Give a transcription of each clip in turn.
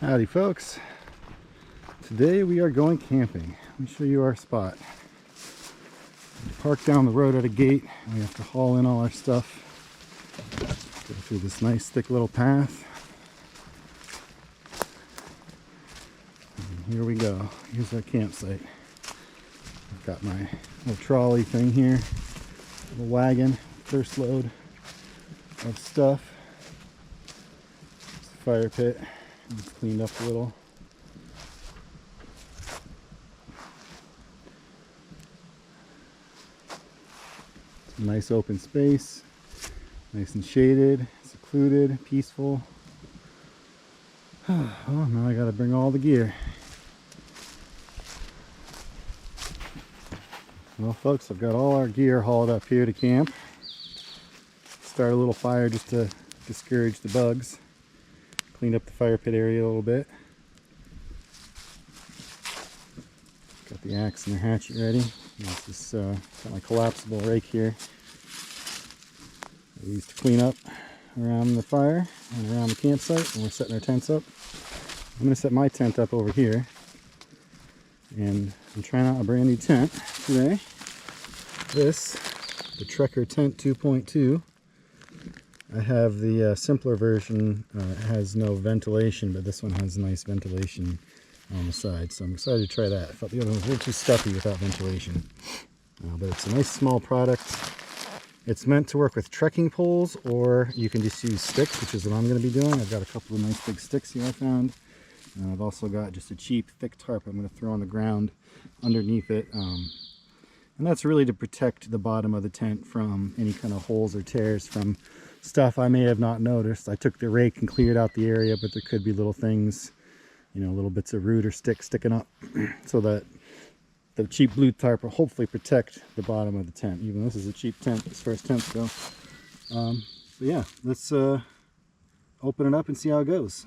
Howdy folks, today we are going camping. Let me show you our spot. We park down the road at a gate and we have to haul in all our stuff. Go through this nice thick little path. And here we go. Here's our campsite. I've got my little trolley thing here, little wagon, first load of stuff. It's a fire pit. It's cleaned up a little. It's a nice open space, nice and shaded, secluded, peaceful. Oh, now I gotta bring all the gear. Well folks, I've got all our gear hauled up here to camp. Start a little fire just to discourage the bugs. Cleaned up the fire pit area a little bit. Got the axe and the hatchet ready. Got this got my collapsible rake here. I use to clean up around the fire and around the campsite, and we're setting our tents up. I'm going to set my tent up over here, and I'm trying out a brand new tent today. This, the Trekker Tent 2.2. I have the simpler version. It has no ventilation, but this one has nice ventilation on the side, so I'm excited to try that. I thought the other one was a little too stuffy without ventilation, but it's a nice small product. It's meant to work with trekking poles, or you can just use sticks, which is what I'm going to be doing. I've got a couple of nice big sticks here I found. I've also got just a cheap thick tarp I'm going to throw on the ground underneath it, and that's really to protect the bottom of the tent from any kind of holes or tears from stuff I may have not noticed. I took the rake and cleared out the area, but there could be little things, you know, little bits of root or stick sticking up, so that the cheap blue tarp will hopefully protect the bottom of the tent. Even this is a cheap tent as far as tents go. But yeah, let's open it up and see how it goes.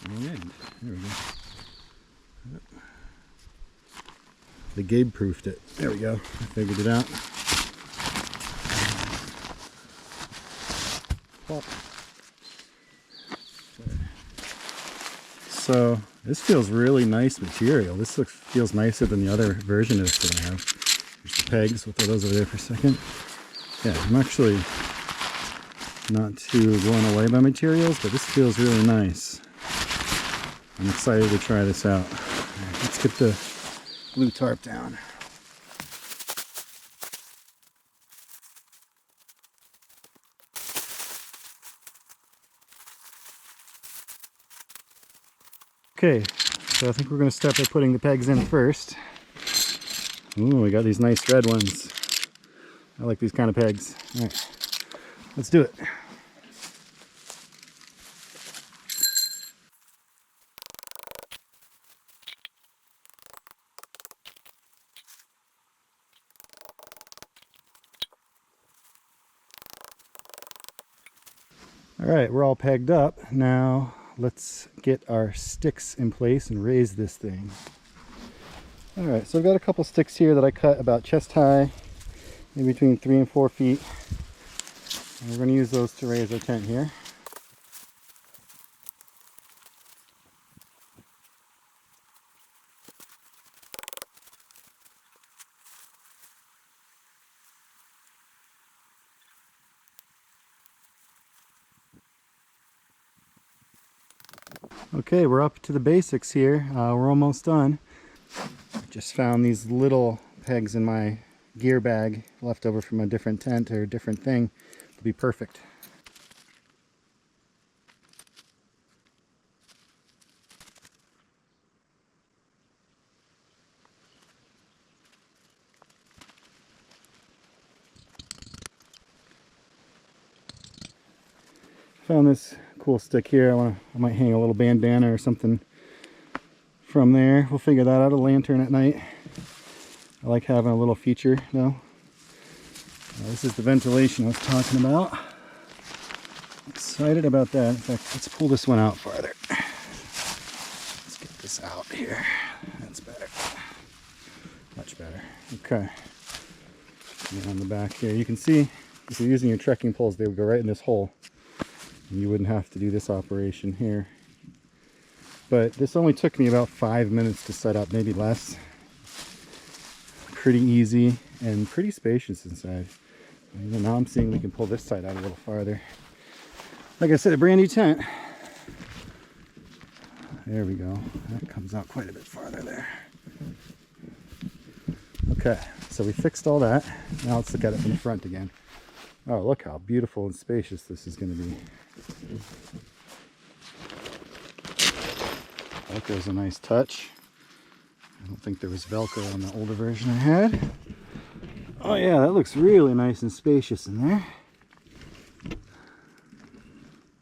And there we go. The Gabe proofed it. There we go. I figured it out. Pop. So this feels really nice material. This feels nicer than the other version of this that I have. There's the pegs. We'll throw those over there for a second. Yeah, I'm actually not too blown away by materials, but this feels really nice. I'm excited to try this out. Right, let's get the blue tarp down. Okay, so I think we're going to start by putting the pegs in first. Ooh, we got these nice red ones. I like these kind of pegs. All right, let's do it. All right, we're all pegged up. Now let's get our sticks in place and raise this thing. All right, so I've got a couple sticks here that I cut about chest high, maybe between 3 and 4 feet. And we're going to use those to raise our tent here. Okay, we're up to the basics here. We're almost done. Just found these little pegs in my gear bag left over from a different tent or a different thing. It'll be perfect. Found this cool stick here. I might hang a little bandana or something from there. We'll figure that out. A lantern at night. I like having a little feature though. This is the ventilation I was talking about. Excited about that. In fact, let's pull this one out farther. Let's get this out here. That's better. Much better. Okay. And on the back here, you can see if you're using your trekking poles, they would go right in this hole. And you wouldn't have to do this operation here. But this only took me about 5 minutes to set up, maybe less. Pretty easy and pretty spacious inside. And now I'm seeing we can pull this side out a little farther. Like I said, a brand new tent. There we go. That comes out quite a bit farther there. Okay, so we fixed all that. Now let's look at it from the front again. Oh, look how beautiful and spacious this is going to be. Velcro's a nice touch. I don't think there was Velcro on the older version I had. Oh yeah, that looks really nice and spacious in there.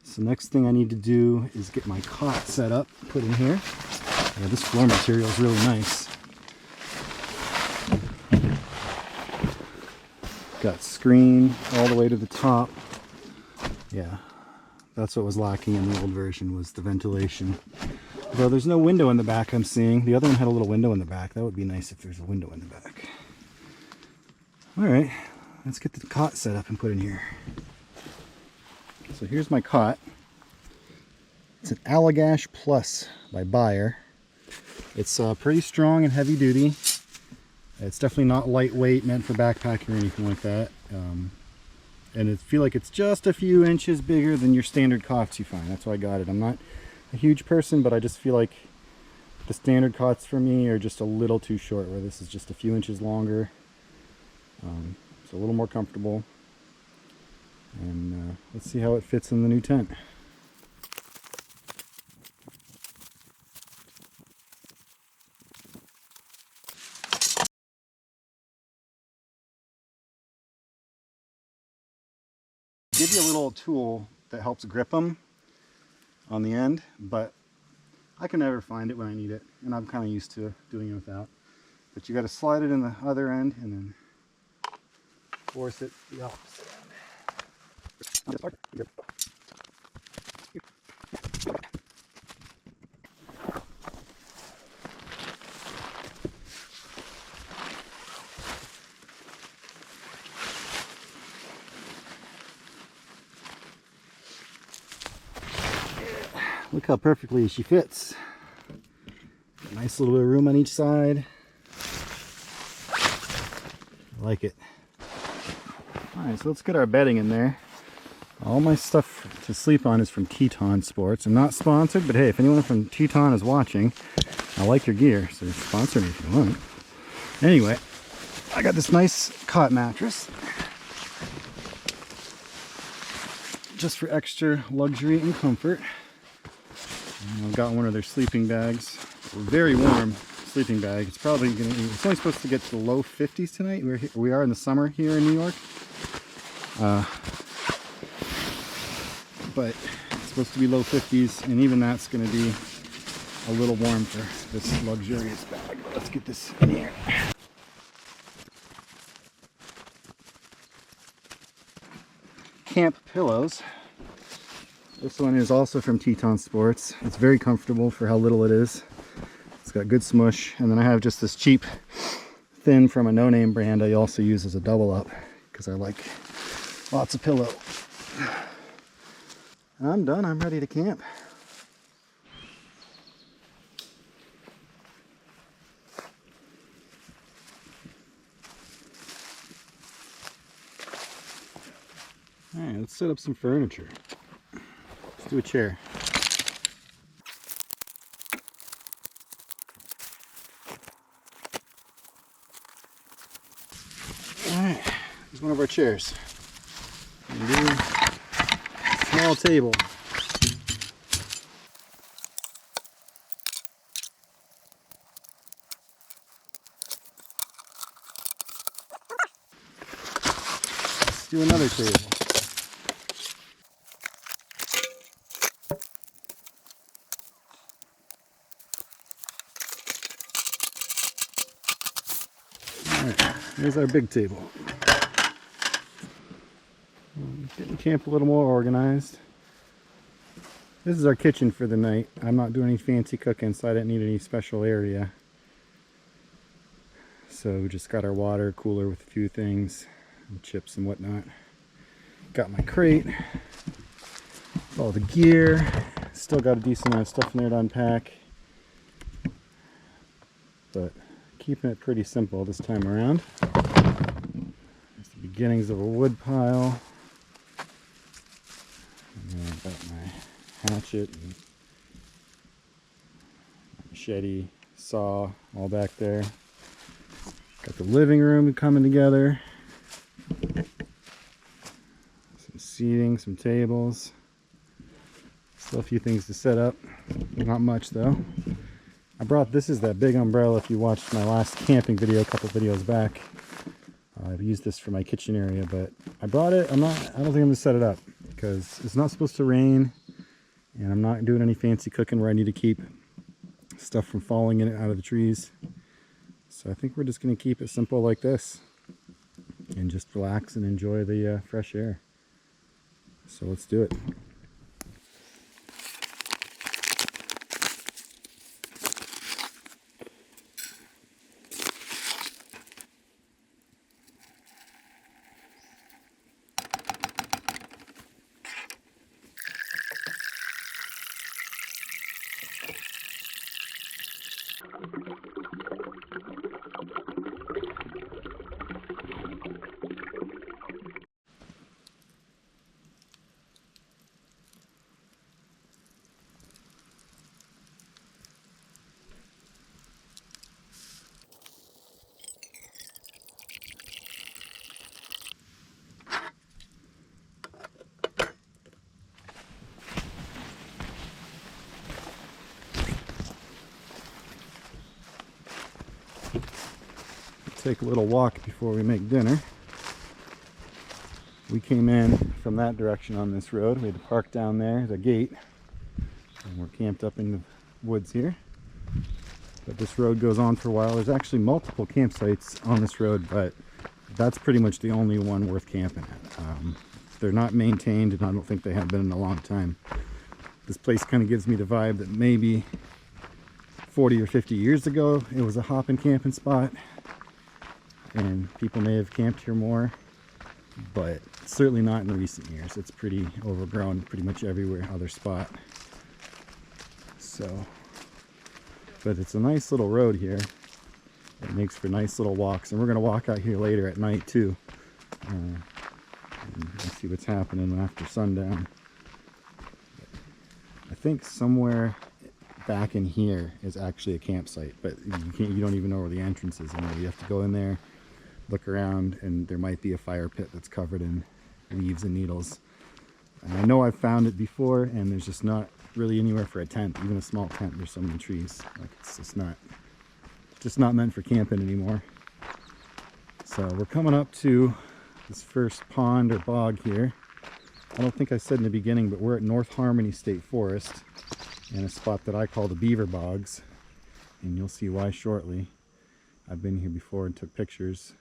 So next thing I need to do is get my cot set up, put in here. Yeah, this floor material is really nice. Got screen all the way to the top. Yeah, that's what was lacking in the old version, was the ventilation. Though there's no window in the back I'm seeing. The other one had a little window in the back. That would be nice if there's a window in the back. Alright, let's get the cot set up and put in here. So here's my cot. It's an Allagash Plus by Beaver. It's pretty strong and heavy duty. It's definitely not lightweight, meant for backpacking or anything like that. And I feel like it's just a few inches bigger than your standard cots you find. That's why I got it. I'm not a huge person, but I just feel like the standard cots for me are just a little too short, where this is just a few inches longer. It's a little more comfortable. And let's see how it fits in the new tent. Give you a little tool that helps grip them on the end, but I can never find it when I need it, and I'm kind of used to doing it without. But you got to slide it in the other end and then force it the opposite end. Look how perfectly she fits. Nice little bit of room on each side. I like it. Alright, so let's get our bedding in there. All my stuff to sleep on is from Teton Sports. I'm not sponsored, but hey, if anyone from Teton is watching, I like your gear, so sponsor me if you want. Anyway, I got this nice cot mattress. Just for extra luxury and comfort. And I've got one of their sleeping bags. Very warm sleeping bag. It's probably gonna be, it's only supposed to get to the low 50s tonight. We are in the summer here in New York. But it's supposed to be low 50s, and even that's going to be a little warm for this luxurious bag. But let's get this in here. Camp pillows. This one is also from Teton Sports. It's very comfortable for how little it is. It's got good smush. And then I have just this cheap thin from a no-name brand I also use as a double up because I like lots of pillow. I'm done. I'm ready to camp. Alright, let's set up some furniture. Let's do a chair. Alright, here's one of our chairs. Small table. Let's do another table. Alright, here's our big table. Getting camp a little more organized. This is our kitchen for the night. I'm not doing any fancy cooking, so I didn't need any special area. So we just got our water cooler with a few things, and chips and whatnot. Got my crate. All the gear. Still got a decent amount of stuff in there to unpack. But keeping it pretty simple this time around. There's the beginnings of a wood pile. And then I've got my hatchet and machete, saw, all back there. Got the living room coming together. Some seating, some tables. Still a few things to set up. Not much though. I brought, this is that big umbrella if you watched my last camping video a couple videos back. I've used this for my kitchen area, but I brought it. I don't think I'm gonna set it up because it's not supposed to rain and I'm not doing any fancy cooking where I need to keep stuff from falling in it out of the trees. So I think we're just gonna keep it simple like this and just relax and enjoy the fresh air. So let's do it. Take a little walk before we make dinner. We came in from that direction on this road. We had to park down there, the gate, and we're camped up in the woods here. But this road goes on for a while. There's actually multiple campsites on this road, but that's pretty much the only one worth camping at. They're not maintained, and I don't think they have been in a long time. This place kind of gives me the vibe that maybe 40 or 50 years ago it was a hopping camping spot. And people may have camped here more, but certainly not in recent years. It's pretty overgrown pretty much everywhere other spot. So, but it's a nice little road here. It makes for nice little walks, and we're gonna walk out here later at night too, and see what's happening after sundown. I think somewhere back in here is actually a campsite, but you don't even know where the entrance is anymore. You have to go in there, look around, and there might be a fire pit that's covered in leaves and needles. And I know I've found it before, and there's just not really anywhere for a tent, even a small tent. There's so many trees. Like, it's just not meant for camping anymore. So we're coming up to this first pond or bog here. I don't think I said in the beginning, but we're at North Harmony State Forest in a spot that I call the Beaver Bogs, and you'll see why shortly. I've been here before and took pictures.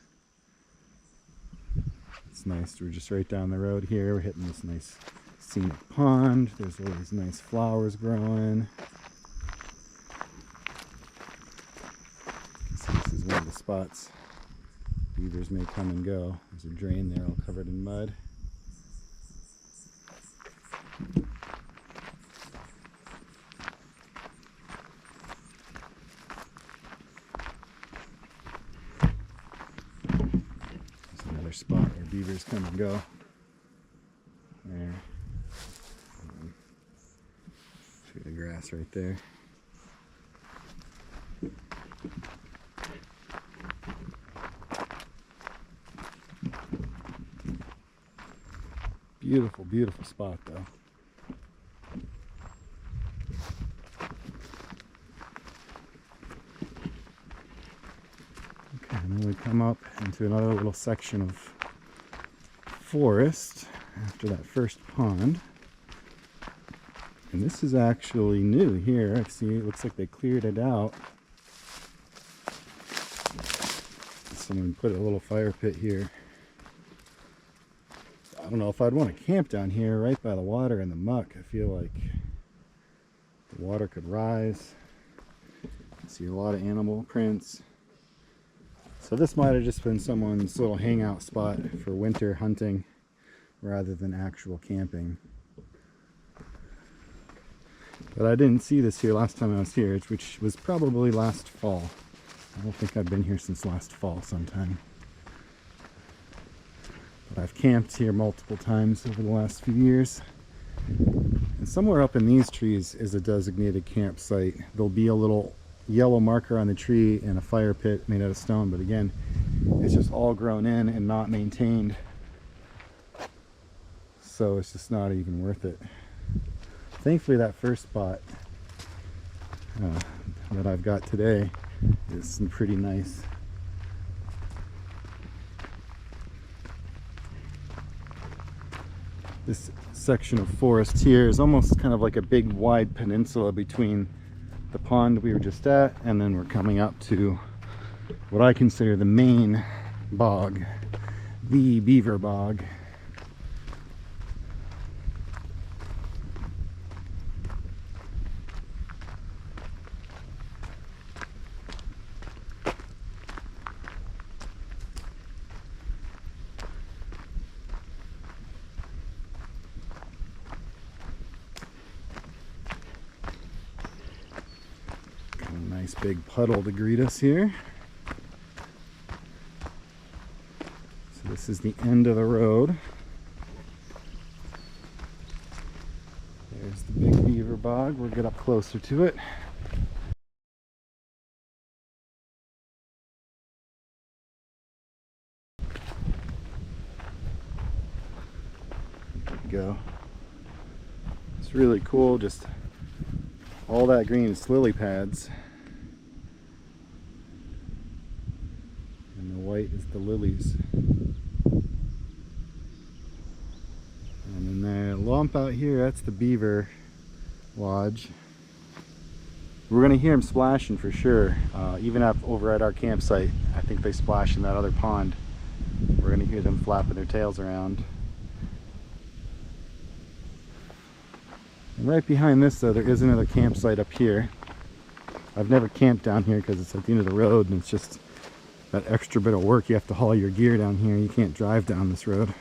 It's nice. We're just right down the road here. We're hitting this nice scenic pond. There's all these nice flowers growing. So this is one of the spots beavers may come and go. There's a drain there all covered in mud. Spot where beavers come and go. There. See the grass right there. Beautiful, beautiful spot though. And then we come up into another little section of forest after that first pond. And this is actually new here. I see it looks like they cleared it out. Someone put a little fire pit here. I don't know if I'd want to camp down here right by the water and the muck. I feel like the water could rise. I see a lot of animal prints. So this might have just been someone's little hangout spot for winter hunting rather than actual camping. But I didn't see this here last time I was here, which was probably last fall. I don't think I've been here since last fall sometime. But I've camped here multiple times over the last few years. And somewhere up in these trees is a designated campsite. There'll be a little yellow marker on the tree and a fire pit made out of stone, but again, it's just all grown in and not maintained. So it's just not even worth it. Thankfully that first spot that I've got today is pretty nice. This section of forest here is almost kind of like a big wide peninsula between the pond we were just at, and then we're coming up to what I consider the main bog, the Beaver Bog. Nice big puddle to greet us here. So this is the end of the road. There's the big Beaver Bog. We'll get up closer to it. There we go. It's really cool, just all that green is lily pads. And the white is the lilies. And then that lump out here, that's the beaver lodge. We're gonna hear them splashing for sure. Even up over at our campsite, I think they splash in that other pond. We're gonna hear them flapping their tails around. And right behind this though, there is another campsite up here. I've never camped down here because it's at the end of the road and it's just that extra bit of work. You have to haul your gear down here. You can't drive down this road.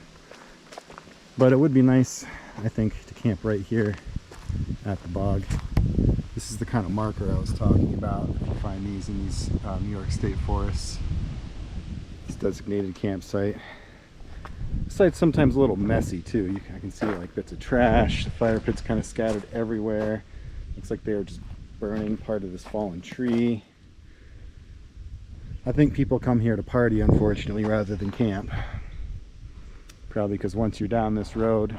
But it would be nice, I think, to camp right here at the bog. This is the kind of marker I was talking about. You can find these in these New York State forests. It's a designated campsite. The site's sometimes a little messy too. I can see like bits of trash. The fire pit's kind of scattered everywhere. Looks like they were just burning part of this fallen tree. I think people come here to party, unfortunately, rather than camp. Probably because once you're down this road,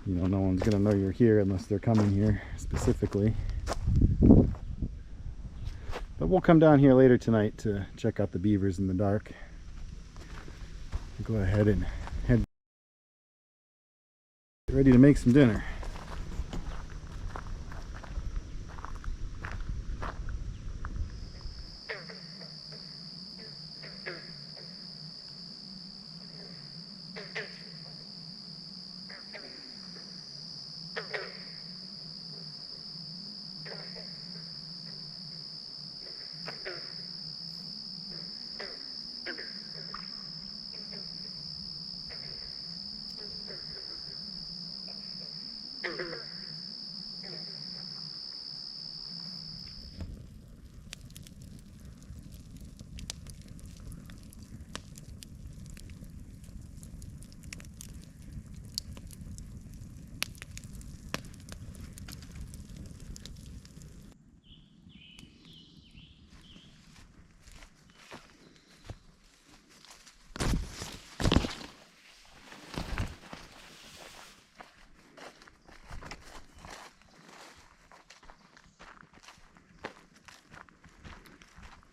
you know, no one's gonna know you're here unless they're coming here specifically. But we'll come down here later tonight to check out the beavers in the dark. Go ahead and get ready to make some dinner.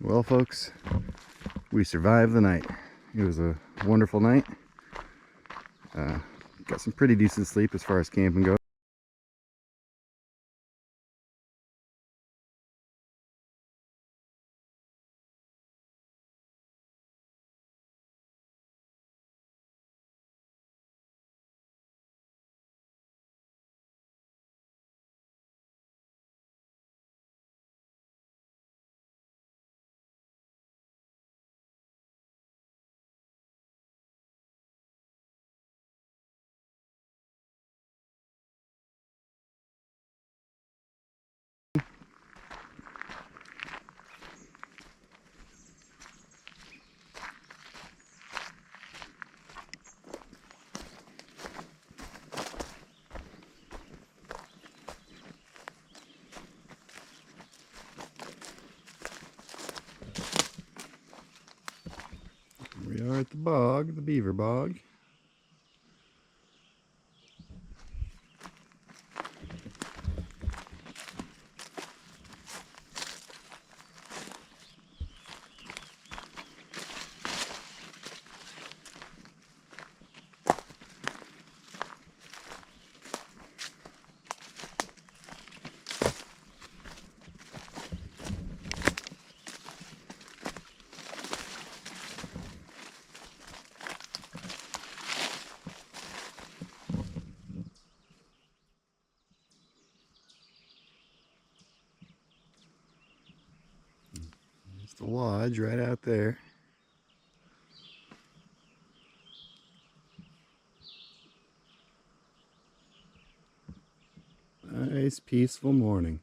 Well, folks, we survived the night. It was a wonderful night. Got some pretty decent sleep as far as camping goes. are at the bog, the Beaver Bog. There's the lodge right out there. Nice peaceful morning.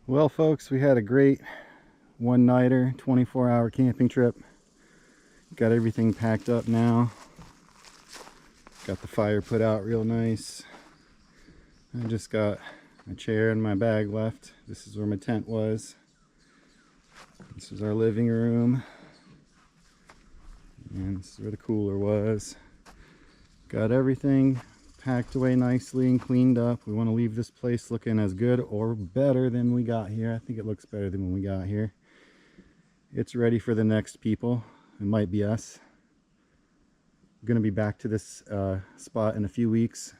Well, folks, we had a great one-nighter, 24-hour camping trip. Got everything packed up now. Got the fire put out real nice. I just got a chair and my bag left. This is where my tent was. This is our living room. And this is where the cooler was. Got everything packed away nicely and cleaned up. We want to leave this place looking as good or better than we got here. I think it looks better than when we got here. It's ready for the next people. It might be us. I'm going to be back to this spot in a few weeks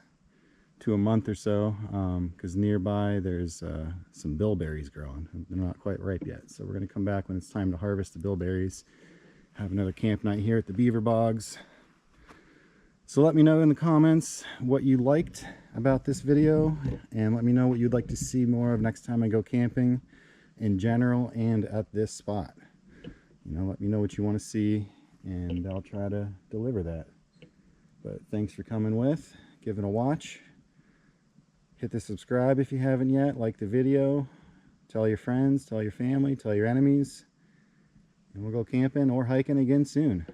to a month or so, because nearby there's some bilberries growing. They're not quite ripe yet, so we're going to come back when it's time to harvest the bilberries. Have another camp night here at the Beaver Bogs. So let me know in the comments what you liked about this video, and let me know what you'd like to see more of next time I go camping in general and at this spot. You know, let me know what you want to see, and I'll try to deliver that. But thanks for coming with, giving a watch. Hit the subscribe if you haven't yet, like the video, tell your friends, tell your family, tell your enemies, and we'll go camping or hiking again soon.